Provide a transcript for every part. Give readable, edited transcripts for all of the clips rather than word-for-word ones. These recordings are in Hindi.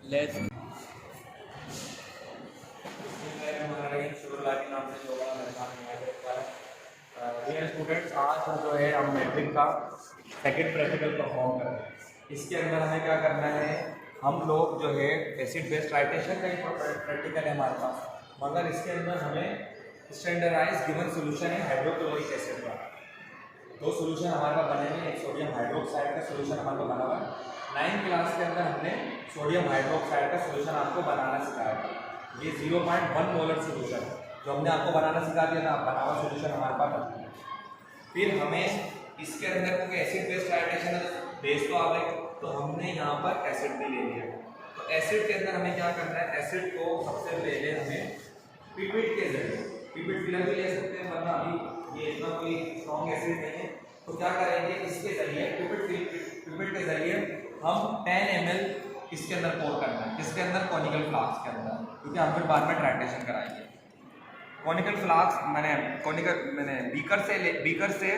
लेट्स स्टूडेंट्स, आज जो है हम मैट्रिक का सेकंड प्रैक्टिकल परफॉर्म कर रहे हैं। इसके अंदर हमें क्या करना है, हम लोग जो है एसिड बेस्ड टाइट्रेशन का ही प्रैक्टिकल है हमारे पास, मगर इसके अंदर हमें स्टैंडर्डाइज गिवन सोल्यूशन है हाइड्रोक्लोरिक एसिड का। दो सोल्यूशन हमारे पास बने हुए, एक सोडियम हाइड्रोक्साइड का सोल्यूशन हमारे पास बना हुआ है। 9th क्लास के अंदर हमने सोडियम हाइड्रोक्साइड का सोल्यूशन आपको बनाना सिखाया था। ये 0.1 मोलर सोल्यूशन जो हमने आपको बनाना सिखा दिया था, बना हुआ सोल्यूशन हमारे पास बनता है। फिर हमें इसके अंदर क्योंकि एसिड बेस्ड टाइट्रेशन है, बेस तो आ गए, तो हमने यहाँ पर एसिड भी ले लिया। तो एसिड के अंदर हमें क्या करना है, एसिड को सबसे पहले हमें पिपेट के जरिए, पिपेट फिलर भी ले सकते हैं, वरना अभी ये इतना कोई स्ट्रॉन्ग एसिड नहीं है, तो क्या करेंगे, इसके जरिए पिपेट के जरिए हम 10 ml इसके अंदर पोर करना है। इसके अंदर कॉनिकल फ्लास्क के अंदर, क्योंकि हम फिर बाद में टाइट्रेशन कराएंगे। कॉनिकल फ्लास्क मैंने बीकर से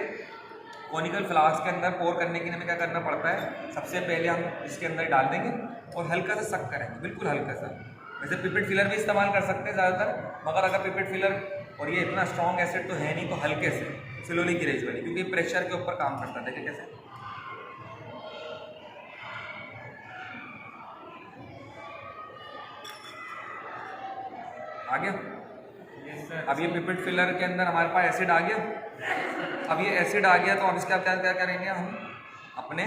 कॉनिकल फ्लास्क के अंदर पोर करने के लिए हमें क्या करना पड़ता है, सबसे पहले हम इसके अंदर डाल देंगे और हल्का सा सक करेंगे, बिल्कुल हल्का सा। वैसे पिपेट फिलर भी इस्तेमाल कर सकते हैं ज़्यादातर, मगर अगर पिपेट फिलर और ये इतना स्ट्रॉन्ग एसिड तो है नहीं, तो हल्के से स्लोली ग्रेजुअली, क्योंकि प्रेशर के ऊपर काम करता है। देखिए कैसे आ गया। अब ये पिपेट फिलर के अंदर हमारे पास एसिड आ गया। अब ये एसिड आ गया, तो अब इसका क्या करेंगे, हम अपने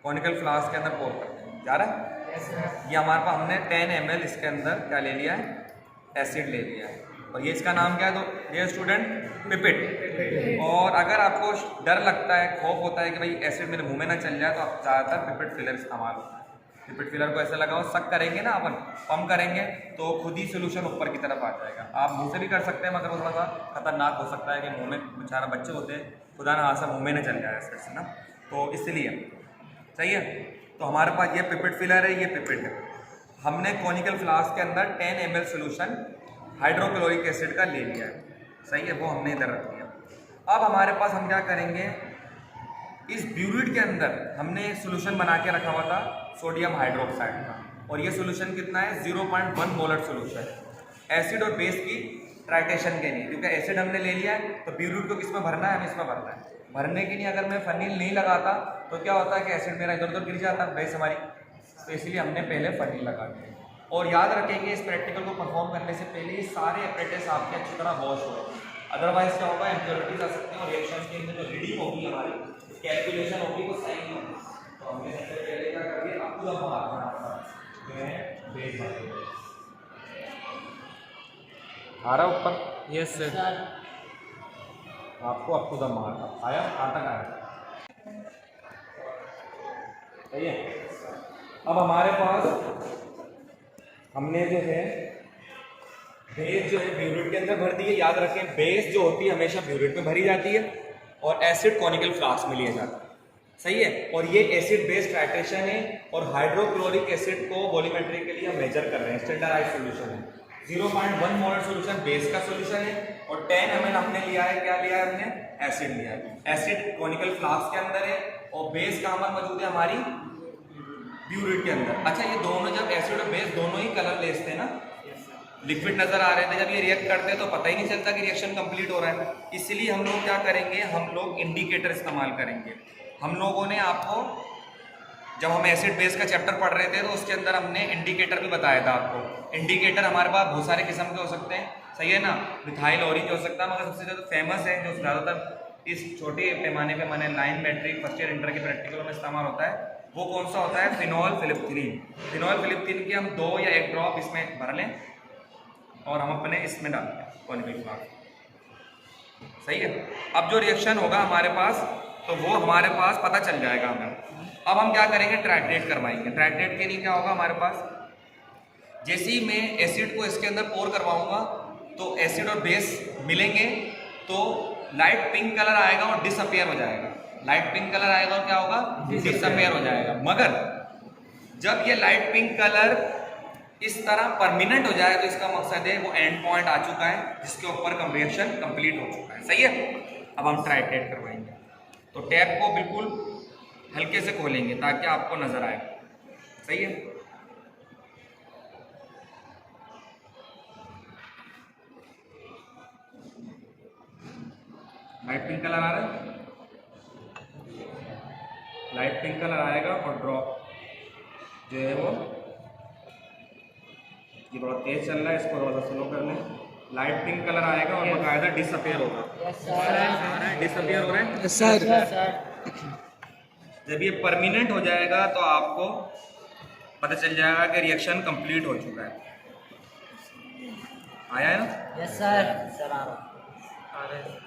कॉनिकल फ्लास्क के अंदर पोर करते हैं। जा रहा है, ये हमारे पास हमने 10 ml इसके अंदर क्या ले लिया है, एसिड ले लिया है। और ये इसका नाम क्या है, तो ये स्टूडेंट पिपेट। और अगर आपको डर लगता है, खौफ होता है कि भाई एसिड मेरे मुंह में ना चल जाए, तो आप ज़्यादातर पिपेट फिलर इस्तेमाल होता है। पिपेट फिलर को ऐसा लगाओ, सक करेंगे ना, अपन पंप करेंगे तो खुद ही सोल्यूशन ऊपर की तरफ आ जाएगा। आप मुंह से भी कर सकते हैं, मगर वो थोड़ा सा खतरनाक हो सकता है कि मुंह में, बेचारा बच्चे होते हैं, खुदा ना हादसा मुंह में न चल जाए एसिड से ना, तो इसलिए सही है। तो हमारे पास ये पिपेट फिलर है, ये पिपेट है। हमने कॉनिकल फ्लास्क के अंदर 10 ml सोल्यूशन हाइड्रोक्लोरिक एसिड का ले लिया है, सही है, वो हमने इधर रख दिया। अब हमारे पास हम क्या करेंगे, इस ब्यूरिट के अंदर हमने एक सोल्यूशन बना के रखा हुआ था सोडियम हाइड्रोक्साइड का, और ये सोल्यूशन कितना है, 0.1 मोलर सोल्यूशन है एसिड और बेस की ट्राइटेशन के लिए। क्योंकि एसिड हमने ले लिया है, तो ब्यूरिट को किसमें भरना है, हमें इसमें भरना है। भरने के लिए अगर मैं फनील नहीं लगाता तो क्या होता है कि एसिड मेरा इधर उधर गिर जाता बेस हमारी, तो इसलिए हमने पहले फनील लगा दिया। और याद रखेंगे, इस प्रैक्टिकल को परफॉर्म करने से पहले ये सारे अपरेटस आपके अच्छी तरह वॉश हो, अदरवाइज क्या होगा, इम्प्योरिटीज आ सकती हैं और रिएक्शन के अंदर जो रीडिंग होगी, हमारी कैलकुलेशन होगी, वो सही नहीं होगी। तो हमने सबसे पहले क्या करिए, आपको जो है बेस आ रहा ऊपर, यस सर। आपको अप टू द मार्क आया, कहाँ तक आया, सही है। अब हमारे पास हमने जो है बेस जो है ब्यूरिट के अंदर भर दी है। याद रखें, बेस जो होती है हमेशा ब्यूरिट में भरी जाती है और एसिड कॉनिकल फ्लास्क में लिया जाता है, सही है। और ये एसिड बेस्ड टाइट्रेशन है, और हाइड्रोक्लोरिक एसिड को वॉल्यूमेट्री के लिए हम मेजर कर रहे हैं, स्टैंडर्डाइज्ड सॉल्यूशन है। 0.1 मोलर सॉल्यूशन बेस का सॉल्यूशन है, और 10 ml हमने लिया है, क्या लिया है हमने, एसिड लिया है। एसिड कॉनिकल फ्लास्क के अंदर है, और बेस कहाँ पर मौजूद है, हमारी ब्यूरिट के अंदर। अच्छा, ये दोनों जब एसिड और बेस दोनों ही कलर लेते हैं ना, लिक्विड नजर आ रहे थे, जब ये रिएक्ट करते हैं तो पता ही नहीं चलता कि रिएक्शन कंप्लीट हो रहा है। इसलिए हम लोग क्या करेंगे, हम लोग इंडिकेटर इस्तेमाल करेंगे। हम लोगों ने आपको, जब हम एसिड बेस का चैप्टर पढ़ रहे थे, तो उसके अंदर हमने इंडिकेटर भी बताया था आपको। इंडिकेटर हमारे पास बहुत सारे किस्म के हो सकते हैं, सही है ना, मिथाइल ऑरेंज हो सकता है, मगर सबसे ज़्यादा फेमस है, जो ज़्यादातर इस छोटे पैमाने पे मैंने 9 मैट्रिक फर्स्ट ईयर इंटर के प्रैक्टिकलों में इस्तेमाल होता है, वो कौन सा होता है, फिनॉल फिलिप्थिलीन। फिनॉल फिलिप्थिलीन की हम 2 या 1 ड्रॉप इसमें भर लें और हम अपने इसमें डालते हैं कॉनिकल फ्लास्क, सही है। अब जो रिएक्शन होगा हमारे पास, तो वो हमारे पास पता चल जाएगा हमें। अब हम क्या करेंगे, ट्राइट्रेट करवाएंगे। ट्राइट्रेट के लिए क्या होगा हमारे पास, जैसे ही मैं एसिड को इसके अंदर पोर करवाऊंगा, तो एसिड और बेस मिलेंगे, तो लाइट पिंक कलर आएगा और डिसअपियर हो जाएगा। लाइट पिंक कलर आएगा और क्या होगा, डिसअपियर हो जाएगा। मगर जब ये लाइट पिंक कलर इस तरह परमानेंट हो जाए, तो इसका मकसद है वो एंड पॉइंट आ चुका है, जिसके ऊपर रिएक्शन कंप्लीट हो चुका है, सही है। अब हम ट्राइट्रेट करवाएंगे, तो टैप को बिल्कुल हल्के से खोलेंगे ताकि आपको नजर आए, सही है। लाइट पिंक कलर आ रहा है, लाइट पिंक कलर आएगा और ड्रॉप जो है वो ये थोड़ा तेज चल रहा है, इसको थोड़ा सा स्लो कर लें। लाइट पिंक कलर आएगा और बकायदा डिसअपियर होगा। डिसअपियर हो रहा है सर। जब ये परमानेंट हो जाएगा तो आपको पता चल जाएगा कि रिएक्शन कंप्लीट हो चुका है। आया है ना? Yes sir. सर आ रहा है।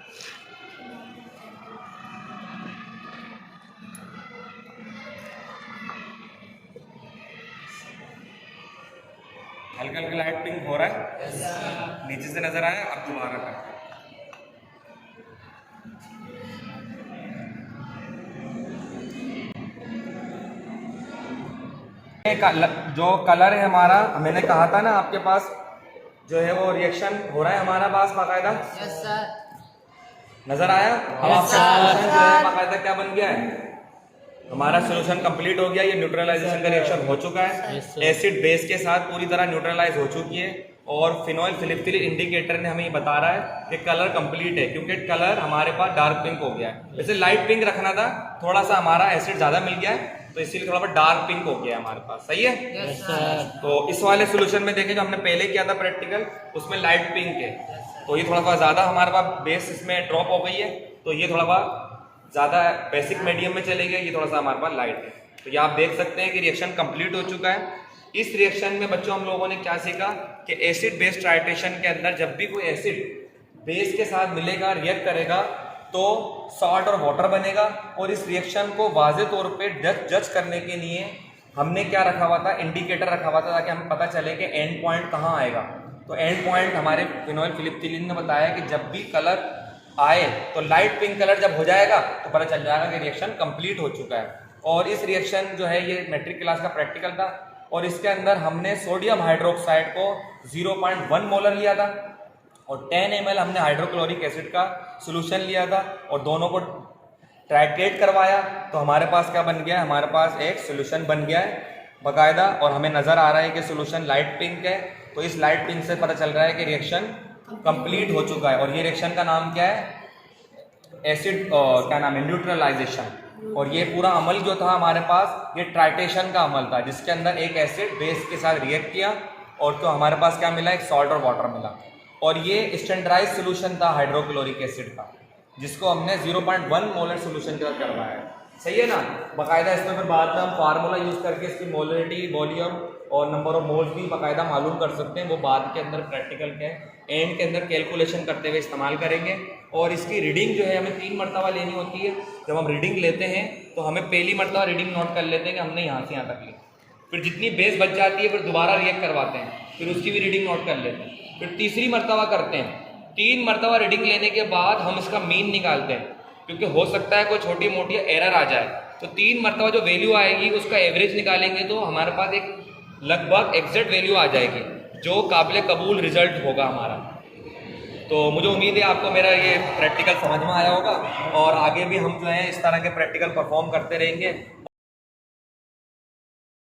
हल्का हल्का लाइट पिंक हो रहा है, नीचे से नजर आया। अब दोबारा कर, जो कलर है हमारा, मैंने कहा था ना आपके पास जो है वो रिएक्शन हो रहा है हमारा पास बाकायदा। Yes sir. नजर आया? अब आपका सॉल्यूशन जो है बाकायदा क्या बन गया है, हमारा सॉल्यूशन कंप्लीट हो गया। ये न्यूट्रलाइजेशन का रिएक्शन हो चुका है, एसिड बेस के साथ पूरी तरह न्यूट्रलाइज हो चुकी है और फिनोइल फिलिप्थिलिन इंडिकेटर ने हमें ये बता रहा है कि कलर कंप्लीट है, क्योंकि कलर हमारे पास डार्क पिंक हो गया है। वैसे लाइट पिंक रखना था, थोड़ा सा हमारा एसिड ज्यादा मिल गया है तो इसीलिए थोड़ा सा डार्क पिंक हो गया है हमारे पास। सही है? Yes sir. तो इस वाले सोल्यूशन में देखें जो हमने पहले किया था प्रैक्टिकल, उसमें लाइट पिंक है तो ये थोड़ा सा ज्यादा हमारे पास बेस इसमें ड्रॉप हो गई है, तो ये थोड़ा सा ज्यादा बेसिक मीडियम में चले गए, ये थोड़ा सा हमारे पास लाइट है। तो ये आप देख सकते हैं कि रिएक्शन कंप्लीट हो चुका है। इस रिएक्शन में बच्चों हम लोगों ने क्या सीखा कि एसिड बेस ट्राइटेशन के अंदर जब भी कोई एसिड बेस के साथ मिलेगा, रिएक्ट करेगा तो सॉल्ट और वाटर बनेगा। और इस रिएक्शन को वाज़े तौर पे जज करने के लिए हमने क्या रखा हुआ था, इंडिकेटर रखा हुआ था ताकि हमें पता चले कि एंड पॉइंट कहाँ आएगा। तो एंड पॉइंट हमारे फिनोइल फिलिप्थिलिन ने बताया कि जब भी कलर आए तो लाइट पिंक कलर जब हो जाएगा तो पता चल जाएगा कि रिएक्शन कंप्लीट हो चुका है। और इस रिएक्शन जो है ये मैट्रिक क्लास का प्रैक्टिकल था और इसके अंदर हमने सोडियम हाइड्रोक्साइड को 0.1 मोलर लिया था और 10 ml हमने हाइड्रोक्लोरिक एसिड का सोल्यूशन लिया था और दोनों को ट्राइट्रेट करवाया तो हमारे पास क्या बन गया है, हमारे पास एक सोल्यूशन बन गया है बाकायदा। और हमें नज़र आ रहा है कि सोल्यूशन लाइट पिंक है, तो इस लाइट पिंक से पता चल रहा है कि रिएक्शन कंप्लीट हो चुका है। और ये रिएक्शन का नाम क्या है, एसिड क्या नाम है, न्यूट्रलाइजेशन। और ये पूरा अमल जो था हमारे पास ये ट्राइटेशन का अमल था, जिसके अंदर एक एसिड बेस के साथ रिएक्ट किया और तो हमारे पास क्या मिला, एक सॉल्ट और वाटर मिला। और ये स्टैंडर्डाइज सोल्यूशन था हाइड्रोक्लोरिक एसिड का, जिसको हमने 0.1 मोलर सोल्यूशन के साथ करवाया है। सही है ना? बाकायदा इसमें फिर बाद में हम फार्मूला यूज़ करके इसकी मोलरिटी, वॉल्यूम और नंबर ऑफ मोल्स भी बाकायदा मालूम कर सकते हैं। वो बाद के अंदर प्रैक्टिकल के एंड के अंदर कैलकुलेशन करते हुए इस्तेमाल करेंगे। और इसकी रीडिंग जो है हमें 3 मरतबा लेनी होती है। जब हम रीडिंग लेते हैं तो हमें पहली मरतबा रीडिंग नोट कर लेते हैं कि हमने यहाँ से यहाँ तक ली, फिर जितनी बेस बच जाती है फिर दोबारा रिएक्ट करवाते हैं, फिर उसकी भी रीडिंग नोट कर लेते हैं, फिर तीसरी मरतबा करते हैं। 3 मरतबा रीडिंग लेने के बाद हम इसका मीन निकालते हैं, क्योंकि हो सकता है कोई छोटी मोटी एरर आ जाए। तो 3 मरतबा जो वैल्यू आएगी उसका एवरेज निकालेंगे तो हमारे पास एक लगभग एग्जैक्ट वैल्यू आ जाएगी जो काबिल कबूल रिजल्ट होगा हमारा। तो मुझे उम्मीद है आपको मेरा ये प्रैक्टिकल समझ में आया होगा और आगे भी हम जो है इस तरह के प्रैक्टिकल परफॉर्म करते रहेंगे।